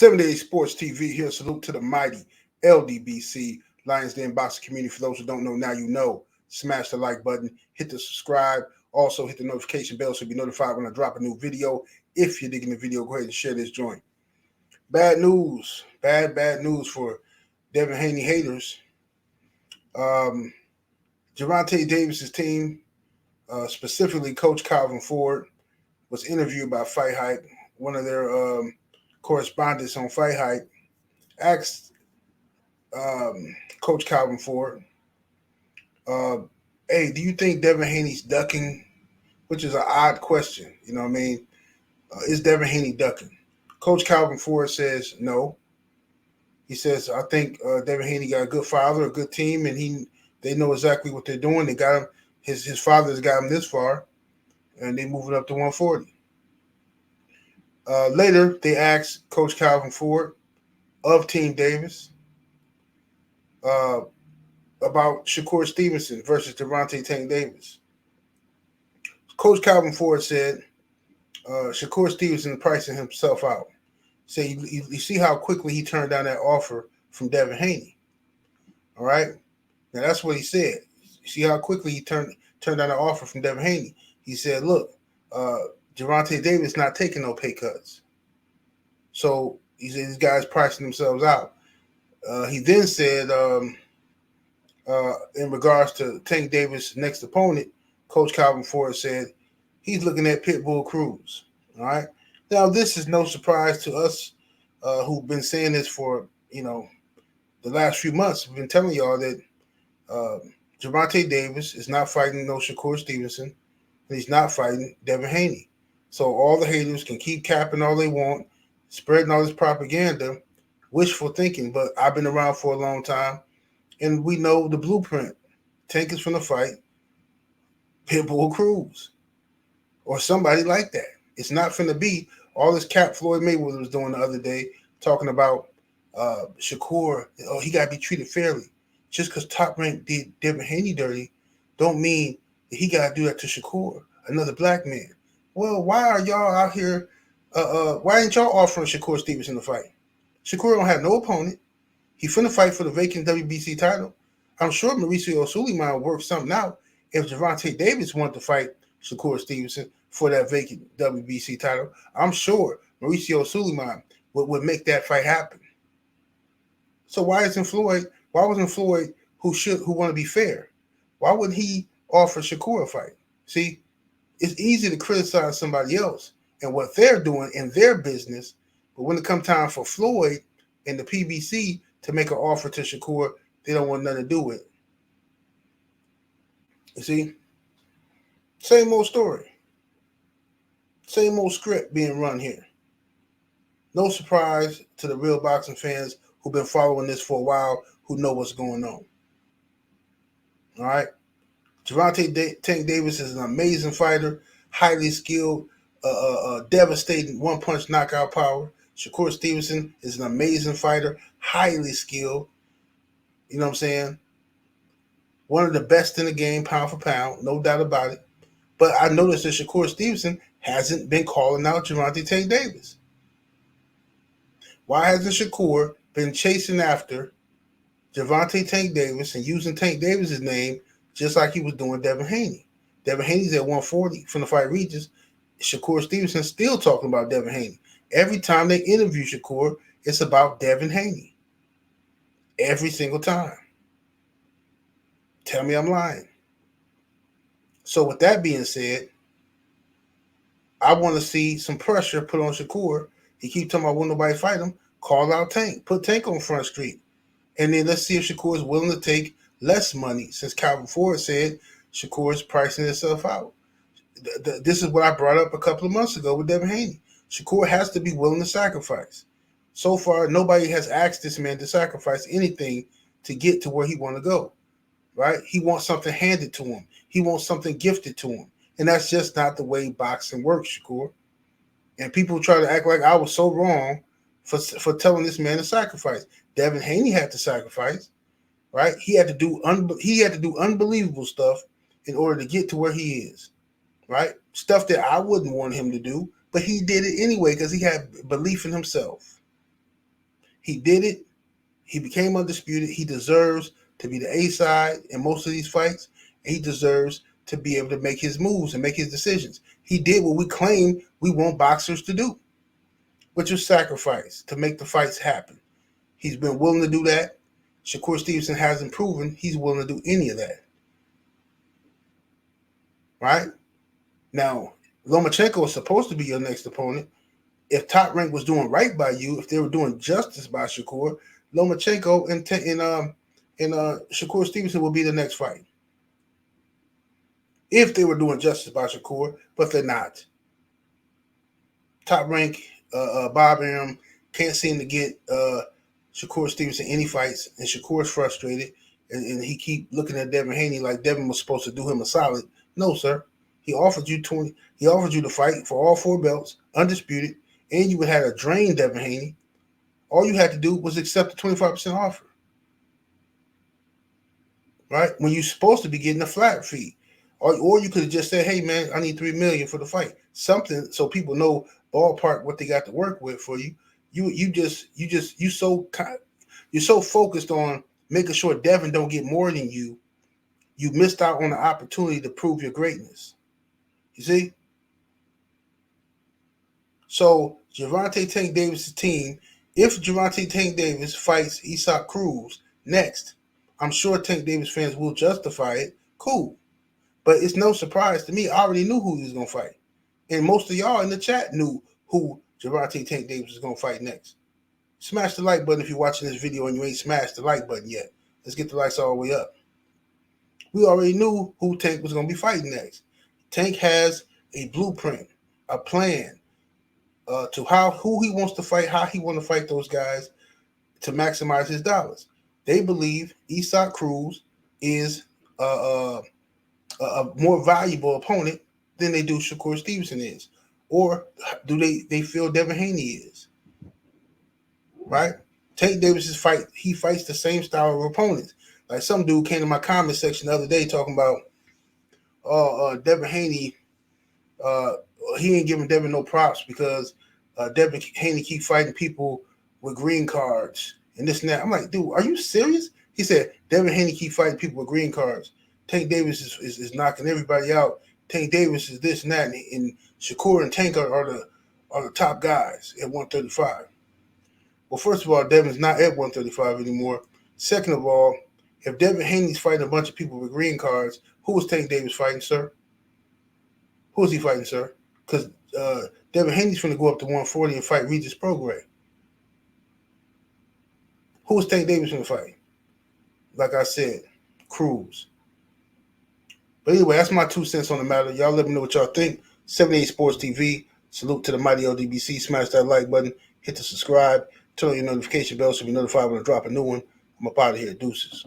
7 Day Sports TV here. Salute to the mighty ldbc Lions Den boxing community. For those who don't know, now you know. Smash the like button, hit the subscribe, also hit the notification bell so you'll be notified when I drop a new video. If you're digging the video, go ahead and share this joint. Bad news, bad news for Devin Haney haters. Gervonta Davis's team, specifically Coach Calvin Ford, was interviewed by Fight Hype. One of their correspondents on Fight Hype asked Coach Calvin Ford, hey, do you think Devin Haney's ducking? Which is an odd question. You know what I mean? Is Devin Haney ducking? Coach Calvin Ford says no. He says, I think Devin Haney got a good father, a good team, and they know exactly what they're doing. They got him. His father's got him this far, and they moving up to 140. Later, they asked Coach Calvin Ford of Team Davis about Shakur Stevenson versus Devontae Tank Davis. Coach Calvin Ford said Shakur Stevenson pricing himself out. Say you see how quickly he turned down that offer from Devin Haney. All right, now that's what he said. You see how quickly he turned down the offer from Devin Haney. He said, "Look, Gervonta Davis not taking no pay cuts." So he said these guys pricing themselves out. He then said, in regards to Tank Davis' next opponent, Coach Calvin Ford said he's looking at Pitbull Cruz. All right. Now, this is no surprise to us who've been saying this for, the last few months. We've been telling y'all that Gervonta Davis is not fighting no Shakur Stevenson, and he's not fighting Devin Haney. So all the haters can keep capping all they want, spreading all this propaganda, wishful thinking. But I've been around for a long time, and we know the blueprint. Tank is from the fight Pitbull Cruz or somebody like that. It's not finna be all this cap Floyd Mayweather was doing the other day, talking about Shakur. Oh, he got to be treated fairly. Just because Top Rank did Devin Haney dirty, don't mean that he got to do that to Shakur, another black man. Well, why are y'all out here? Why ain't y'all offering Shakur Stevenson to fight? Shakur don't have no opponent. He finna fight for the vacant WBC title. I'm sure Mauricio Suleiman worked something out if Gervonta Davis wanted to fight Shakur Stevenson for that vacant WBC title. I'm sure Mauricio Suleiman would make that fight happen. So why wasn't Floyd who want to be fair? Why wouldn't he offer Shakur a fight? See, it's easy to criticize somebody else and what they're doing in their business, but when it comes time for Floyd and the PBC to make an offer to Shakur, they don't want nothing to do with it. You see? Same old story. Same old script being run here. No surprise to the real boxing fans who've been following this for a while, who know what's going on. All right? Gervonta Tank Davis is an amazing fighter, highly skilled, devastating one-punch knockout power. Shakur Stevenson is an amazing fighter, highly skilled. You know what I'm saying? One of the best in the game, pound for pound, no doubt about it. But I noticed that Shakur Stevenson hasn't been calling out Gervonta Tank Davis. Why hasn't Shakur been chasing after Gervonta Tank Davis and using Tank Davis's name just like he was doing Devin Haney? Devin Haney's at 140 from the fight Regis. Shakur Stevenson still talking about Devin Haney. Every time they interview Shakur, it's about Devin Haney. Every single time. Tell me I'm lying. So with that being said, I want to see some pressure put on Shakur. He keep talking about when nobody fight him. Call out Tank. Put Tank on Front Street. And then let's see if Shakur is willing to take less money, since Calvin Ford said Shakur is pricing himself out. This is what I brought up a couple of months ago with Devin Haney. Shakur has to be willing to sacrifice. So far, nobody has asked this man to sacrifice anything to get to where he want to go. Right? He wants something handed to him. He wants something gifted to him. And that's just not the way boxing works, Shakur. And people try to act like I was so wrong for telling this man to sacrifice. Devin Haney had to sacrifice, right? He had to do unbelievable stuff in order to get to where he is, right? Stuff that I wouldn't want him to do, but he did it anyway because he had belief in himself. He did it. He became undisputed. He deserves to be the A side in most of these fights, and he deserves to be able to make his moves and make his decisions. He did what we claim we want boxers to do, which is sacrifice to make the fights happen. He's been willing to do that. Shakur Stevenson hasn't proven he's willing to do any of that. Right? Now, Lomachenko is supposed to be your next opponent. If Top Rank was doing right by you, if they were doing justice by Shakur, Lomachenko and Shakur Stevenson will be the next fight. If they were doing justice by Shakur, but they're not. Top Rank, Bob Arum can't seem to get Shakur Stevenson any fights, and Shakur's frustrated, and he keep looking at Devin Haney like Devin was supposed to do him a solid. No, sir. He offered you 20. He offered you the fight for all 4 belts, undisputed, and you would have had a drain Devin Haney. All you had to do was accept the 25% offer. Right? When you're supposed to be getting a flat fee. Or you could have just said, hey man, I need $3 million for the fight. Something so people know ballpark what they got to work with for you. You're so focused on making sure Devin don't get more than you. You missed out on the opportunity to prove your greatness. You see? So Gervonta Tank Davis' team, if Gervonta Tank Davis fights Isaac Cruz next, I'm sure Tank Davis fans will justify it. Cool. But it's no surprise to me. I already knew who he was going to fight. And most of y'all in the chat knew who Gervonta Tank Davis was going to fight next. Smash the like button if you're watching this video and you ain't smashed the like button yet. Let's get the likes all the way up. We already knew who Tank was going to be fighting next. Tank has a blueprint, a plan to who he wants to fight, how he wants to fight those guys to maximize his dollars. They believe Isaac Cruz is a more valuable opponent than they do Shakur Stevenson is. Or do they feel Devin Haney is? Right? Tank Davis's fight, he fights the same style of opponents. Like some dude came to my comment section the other day talking about Devin Haney, he ain't giving Devin no props because Devin Haney keep fighting people with green cards and this and that. I'm like, dude, are you serious? He said, Devin Haney keep fighting people with green cards. Tank Davis is knocking everybody out. Tank Davis is this and that, and Shakur and Tank are the top guys at 135. Well, first of all, Devin's not at 135 anymore. Second of all, if Devin Haney's fighting a bunch of people with green cards, who was Tank Davis fighting, sir? Who is he fighting, sir? Because Devin Haney's going to go up to 140 and fight Regis Prograis. Who is Tank Davis going to fight? Like I said, Cruz. But anyway, that's my 2 cents on the matter. Y'all let me know what y'all think. 78 Sports TV. Salute to the mighty LDBC. Smash that like button. Hit the subscribe. Turn on your notification bell so you're notified when I drop a new one. I'm up out of here. Deuces.